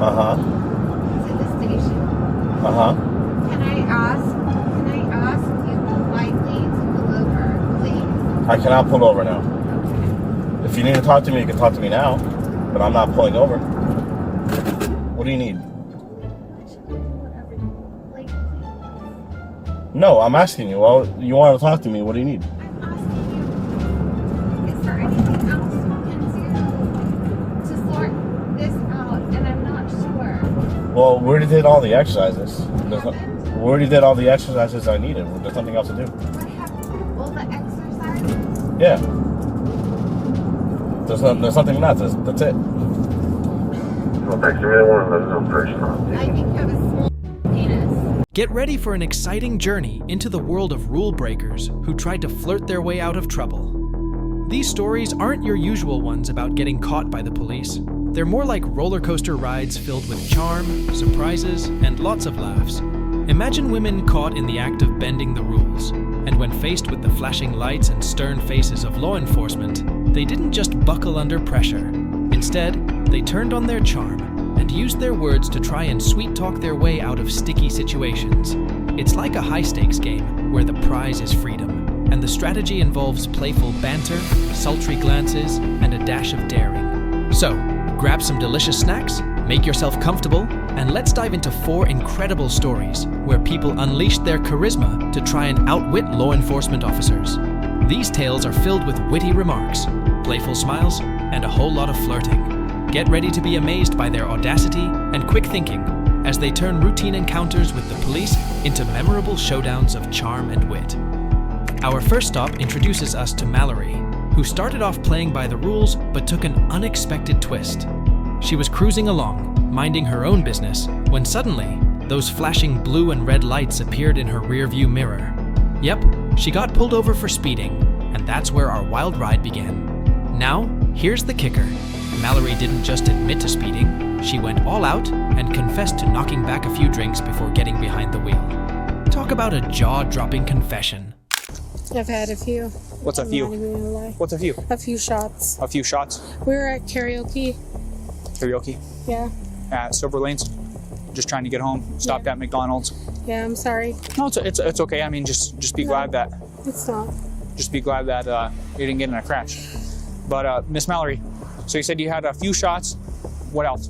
Uh-huh. To the station. Uh-huh. Can I ask you politely to pull over, please? I cannot pull over now. Okay. If you need to talk to me, you can talk to me now. But I'm not pulling over. What do you need? No, I'm asking you. Well, you want to talk to me. What do you need? I'm asking you, is there anything else you can do to sort this out? And I'm not sure. Well, we already did all the exercises. What happened? We already did all the exercises I needed. There's nothing else to do. What happened? All the exercises? Yeah. There's nothing left. That's it. Well, thanks. You really want to live in person. I think you have a small penis. Get ready for an exciting journey into the world of rule breakers who tried to flirt their way out of trouble. These stories aren't your usual ones about getting caught by the police. They're more like roller coaster rides filled with charm, surprises, and lots of laughs. Imagine women caught in the act of bending the rules, and when faced with the flashing lights and stern faces of law enforcement, they didn't just buckle under pressure. Instead, they turned on their charm and used their words to try and sweet-talk their way out of sticky situations. It's like a high-stakes game where the prize is freedom, and the strategy involves playful banter, sultry glances, and a dash of daring. So, grab some delicious snacks, make yourself comfortable, and let's dive into 4 incredible stories where people unleashed their charisma to try and outwit law enforcement officers. These tales are filled with witty remarks, playful smiles, and a whole lot of flirting. Get ready to be amazed by their audacity and quick thinking as they turn routine encounters with the police into memorable showdowns of charm and wit. Our first stop introduces us to Mallory, who started off playing by the rules but took an unexpected twist. She was cruising along, minding her own business, when suddenly, those flashing blue and red lights appeared in her rearview mirror. Yep, she got pulled over for speeding, and that's where our wild ride began. Now, here's the kicker. Mallory didn't just admit to speeding, she went all out and confessed to knocking back a few drinks before getting behind the wheel. Talk about a jaw-dropping confession. I've had a few. What's a few? I'm not even gonna lie. What's a few? A few shots. A few shots? We were at karaoke. Karaoke? Yeah. At Silver Lanes? Just trying to get home. Stopped at McDonald's. Yeah, I'm sorry. No, it's okay. I mean, just be glad that... It's not. Just be glad that you didn't get in a crash. But, Miss Mallory, so you said you had a few shots. What else?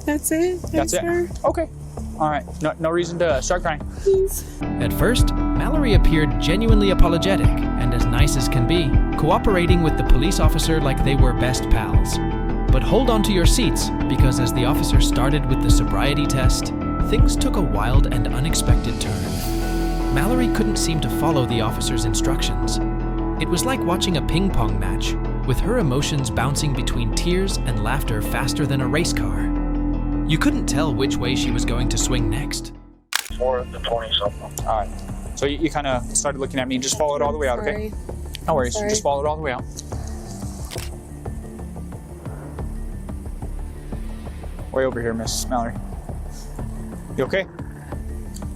That's it. That's it? Okay. All right. No reason to start crying. Please. At first, Mallory appeared genuinely apologetic and as nice as can be, cooperating with the police officer like they were best pals. But hold on to your seats, because as the officer started with the sobriety test, things took a wild and unexpected turn. Mallory couldn't seem to follow the officer's instructions. It was like watching a ping pong match, with her emotions bouncing between tears and laughter faster than a race car. You couldn't tell which way she was going to swing next. For the 20-something. All right. So you kind of started looking at me. Just follow it all the way out, okay? Sorry. No worries. Sorry. Just follow it all the way out. Way over here, Miss Mallory. You okay?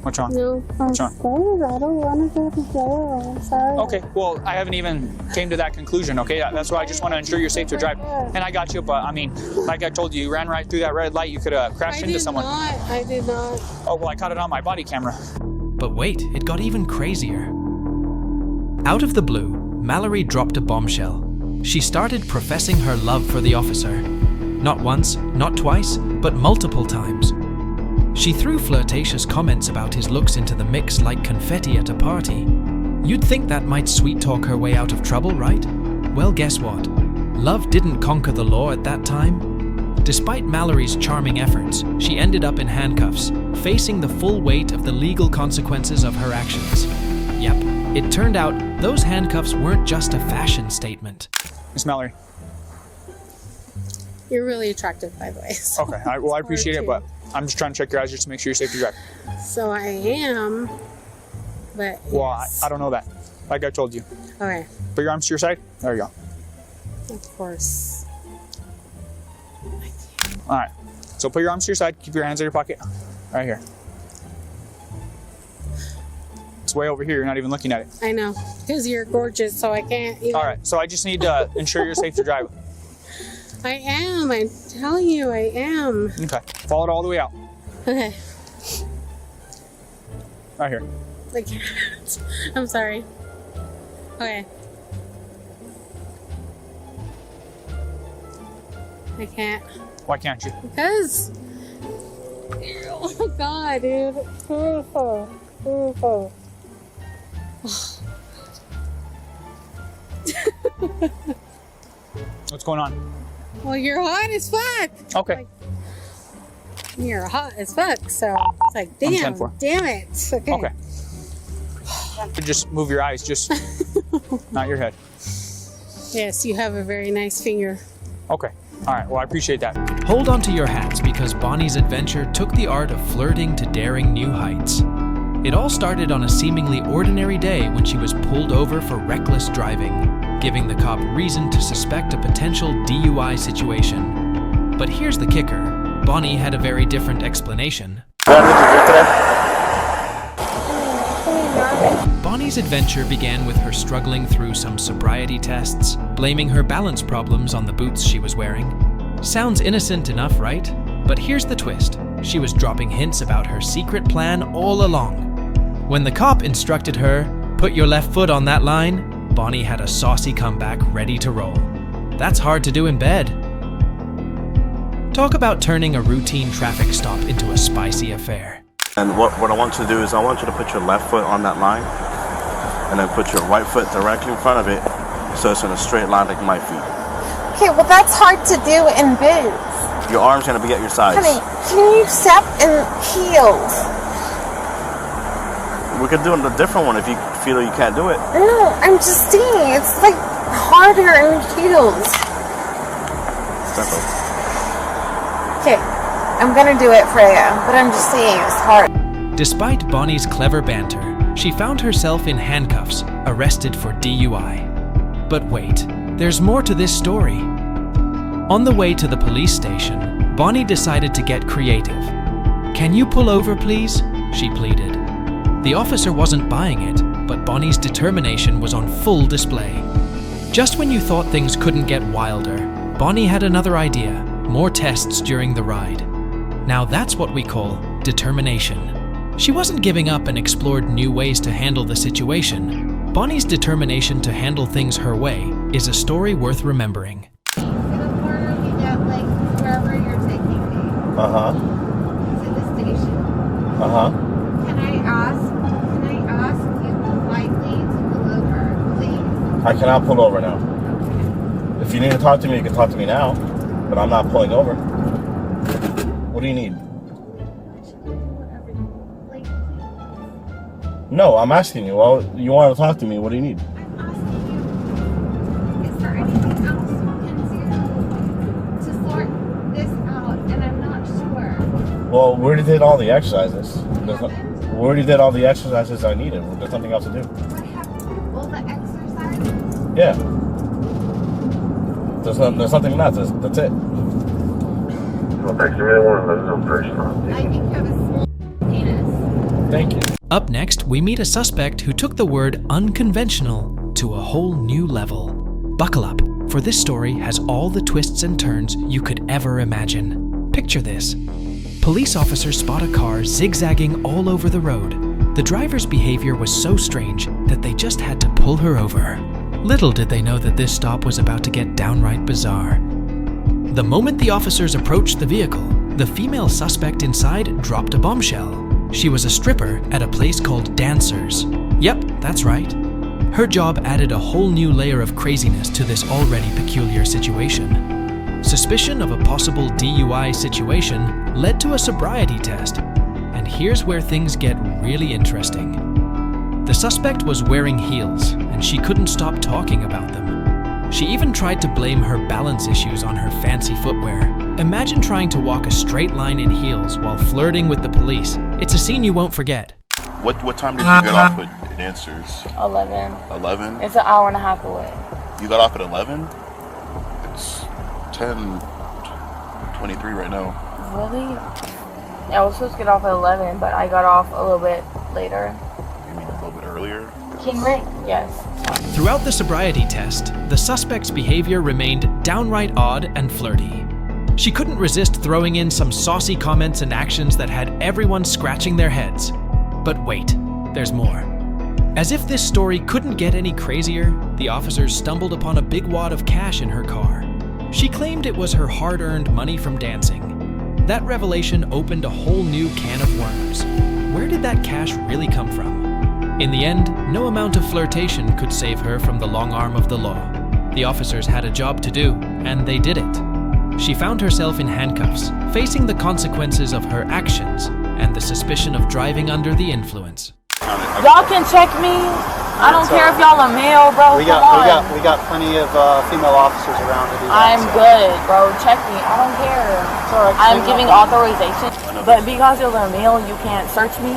What's wrong? No, I'm What's wrong? sorry. I don't want to go to jail. I'm sorry. Okay, well, I haven't even came to that conclusion, okay? That's why I just want to ensure you're safe to drive. And I got you, but I mean, like I told you, you ran right through that red light. You could have crashed into someone. I did not. Oh, well, I caught it on my body camera. But wait, it got even crazier. Out of the blue, Mallory dropped a bombshell. She started professing her love for the officer. Not once, not twice, but multiple times. She threw flirtatious comments about his looks into the mix like confetti at a party. You'd think that might sweet-talk her way out of trouble, right? Well, guess what? Love didn't conquer the law at that time. Despite Mallory's charming efforts, she ended up in handcuffs, facing the full weight of the legal consequences of her actions. Yep, it turned out those handcuffs weren't just a fashion statement. Miss Mallory. You're really attractive, by the way. So Okay, I appreciate it, but I'm just trying to check your eyes just to make sure you're safe to drive. So I am, but Well, yes. I don't know that. Like I told you. Okay, Put your arms to your side. There you go. of course. All right. So put your arms to your side. Keep your hands in your pocket. Right here. It's way over here. You're not even looking at it. I know, because you're gorgeous, so I can't even. All right. So I just need to ensure you're safe to drive. I am. I'm telling you, I am. Okay. Follow it all the way out. Okay. Right here. I can't. I'm sorry. Okay. I can't. Why can't you? Because. Oh my god, dude. It's beautiful. Beautiful. What's going on? Well, you're hot as fuck. Okay. Like, you're hot as fuck. So it's like, I'm damn, 10-4. damn it. Okay. Okay. Just move your eyes, just not your head. Yes, you have a very nice finger. Okay. All right. Well, I appreciate that. Hold on to your hats because Bonnie's adventure took the art of flirting to daring new heights. It all started on a seemingly ordinary day when she was pulled over for reckless driving, giving the cop reason to suspect a potential DUI situation. But here's the kicker. Bonnie had a very different explanation. Bonnie's adventure began with her struggling through some sobriety tests, blaming her balance problems on the boots she was wearing. Sounds innocent enough, right? But here's the twist. She was dropping hints about her secret plan all along. When the cop instructed her, "Put your left foot on that line," Bonnie had a saucy comeback ready to roll. That's hard to do in bed. Talk about turning a routine traffic stop into a spicy affair. And what I want you to do is I want you to put your left foot on that line and then put your right foot directly in front of it so it's in a straight line like my feet. Okay, well that's hard to do in boots. Your arm's gonna be at your sides. Honey, can you step in heels? We could do a different one if you feel you can't do it. No, I'm just saying, it's like harder in heels. Simple. Okay, I'm gonna do it for you, but I'm just saying it's hard. Despite Bonnie's clever banter, she found herself in handcuffs, arrested for DUI. But wait, there's more to this story. On the way to the police station, Bonnie decided to get creative. "Can you pull over, please?" she pleaded. The officer wasn't buying it, but Bonnie's determination was on full display. Just when you thought things couldn't get wilder, Bonnie had another idea, more tests during the ride. Now that's what we call determination. She wasn't giving up and explored new ways to handle the situation. Bonnie's determination to handle things her way is a story worth remembering. To the corner we get like wherever you're taking me. Uh-huh. To the station. Uh-huh. Can I ask you politely to pull over, please? I cannot pull over now. If you need to talk to me, you can talk to me now, but I'm not pulling over. What do you need? Whatever you like, please. No, I'm asking you. Well, you want to talk to me. What do you need? I'm asking you, is there anything else you can do to sort this out? And I'm not sure. Well, we already did all the exercises. What happened? We already did all the exercises I needed. There's nothing else to do. What happened? All the exercises? Yeah. There's nothing left. That's it. Well, thanks. You really want to know some person. I think you have a small penis. Thank you. Up next, we meet a suspect who took the word unconventional to a whole new level. Buckle up, for this story has all the twists and turns you could ever imagine. Picture this. Police officers spot a car zigzagging all over the road. The driver's behavior was so strange that they just had to pull her over. Little did they know that this stop was about to get downright bizarre. The moment the officers approached the vehicle, the female suspect inside dropped a bombshell. She was a stripper at a place called Dancers. Yep, that's right. Her job added a whole new layer of craziness to this already peculiar situation. Suspicion of a possible DUI situation led to a sobriety test. And here's where things get really interesting. The suspect was wearing heels, and she couldn't stop talking about them. She even tried to blame her balance issues on her fancy footwear. Imagine trying to walk a straight line in heels while flirting with the police. It's a scene you won't forget. What time did you get off with Dancers? 11. 11? It's an hour and a half away. You got off at 11? It's 10:23 right now. Really? Yeah, I was supposed to get off at 11, but I got off a little bit later. You mean a little bit earlier? King Ring? Yes. Throughout the sobriety test, the suspect's behavior remained downright odd and flirty. She couldn't resist throwing in some saucy comments and actions that had everyone scratching their heads. But wait, there's more. As if this story couldn't get any crazier, the officers stumbled upon a big wad of cash in her car. She claimed it was her hard-earned money from dancing. That revelation opened a whole new can of worms. Where did that cash really come from? In the end, no amount of flirtation could save her from the long arm of the law. The officers had a job to do, and they did it. She found herself in handcuffs, facing the consequences of her actions and the suspicion of driving under the influence. Y'all can check me. I don't care if y'all are male, bro. We got plenty of female officers around to do that. I'm good, bro. Check me. I don't care. Alright, I'm giving authorization. But because you're a male, you can't search me.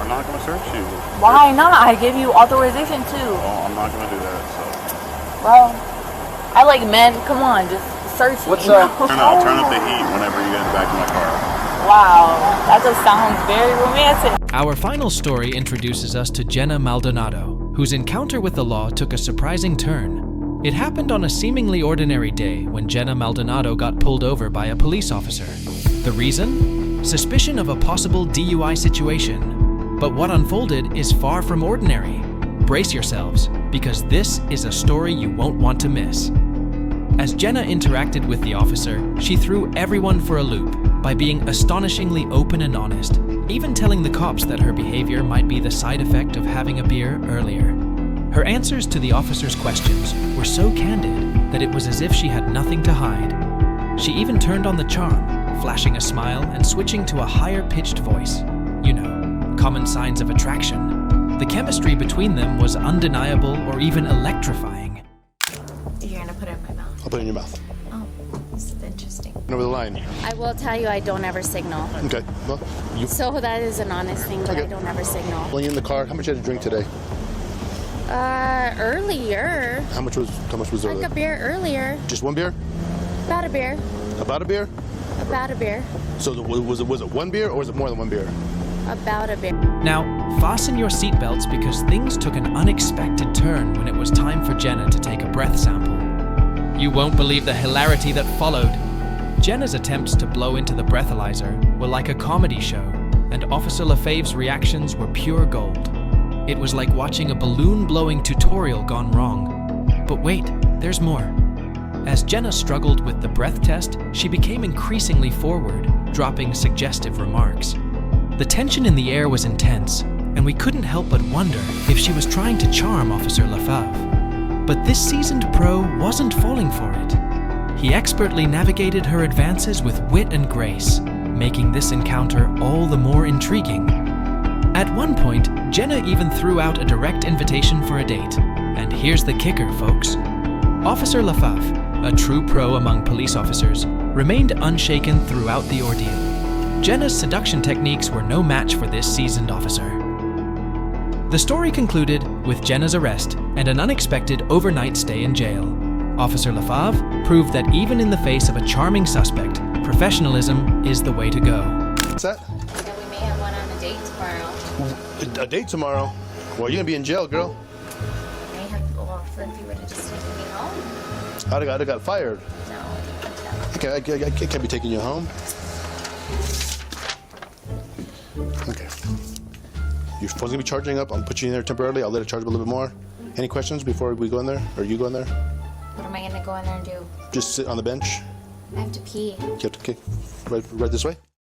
I'm not gonna search you. Why not? I give you authorization too. Oh, I'm not gonna do that. So. Bro, I like men. Come on, just search me. Turn up the heat whenever you get back in my car. Wow, that just sounds very romantic. Our final story introduces us to Jenna Maldonado, whose encounter with the law took a surprising turn. It happened on a seemingly ordinary day when Jenna Maldonado got pulled over by a police officer. The reason? Suspicion of a possible DUI situation. But what unfolded is far from ordinary. Brace yourselves, because this is a story you won't want to miss. As Jenna interacted with the officer, she threw everyone for a loop by being astonishingly open and honest, even telling the cops that her behavior might be the side effect of having a beer earlier. Her answers to the officer's questions were so candid that it was as if she had nothing to hide. She even turned on the charm, flashing a smile and switching to a higher-pitched voice. You know, common signs of attraction. The chemistry between them was undeniable or even electrifying. You're gonna put it in my mouth. I'll put it in your mouth. Oh, this is interesting. Over the line. I will tell you, I don't ever signal. Okay. Well, you. So that is an honest thing, but Okay. I don't ever signal. When you're in the car, how much you had to drink today? Earlier. How much was there? Like a beer earlier. Just one beer? About a beer. About a beer? About a beer. So was it one beer or was it more than one beer? About a beer. Now, fasten your seatbelts because things took an unexpected turn when it was time for Jenna to take a breath sample. You won't believe the hilarity that followed. Jenna's attempts to blow into the breathalyzer were like a comedy show, and Officer LaFave's reactions were pure gold. It was like watching a balloon-blowing tutorial gone wrong. But wait, there's more. As Jenna struggled with the breath test, she became increasingly forward, dropping suggestive remarks. The tension in the air was intense, and we couldn't help but wonder if she was trying to charm Officer LaFave. But this seasoned pro wasn't falling for it. He expertly navigated her advances with wit and grace, making this encounter all the more intriguing. At one point, Jenna even threw out a direct invitation for a date. And here's the kicker, folks. Officer LaFave, a true pro among police officers, remained unshaken throughout the ordeal. Jenna's seduction techniques were no match for this seasoned officer. The story concluded with Jenna's arrest and an unexpected overnight stay in jail. Officer LaFave proved that even in the face of a charming suspect, professionalism is the way to go. What's that? So we may have one on a date tomorrow. A date tomorrow? Well, you're gonna be in jail, girl. May have to go off if you were to just take me home. I got fired. No. Okay, I can't be taking you home. Okay. Your phone's gonna be charging up. I'll put you in there temporarily. I'll let it charge up a little bit more. Any questions before we go in there? Or you go in there? What am I gonna go in there and do? Just sit on the bench. I have to pee. You have to, okay. Right this way.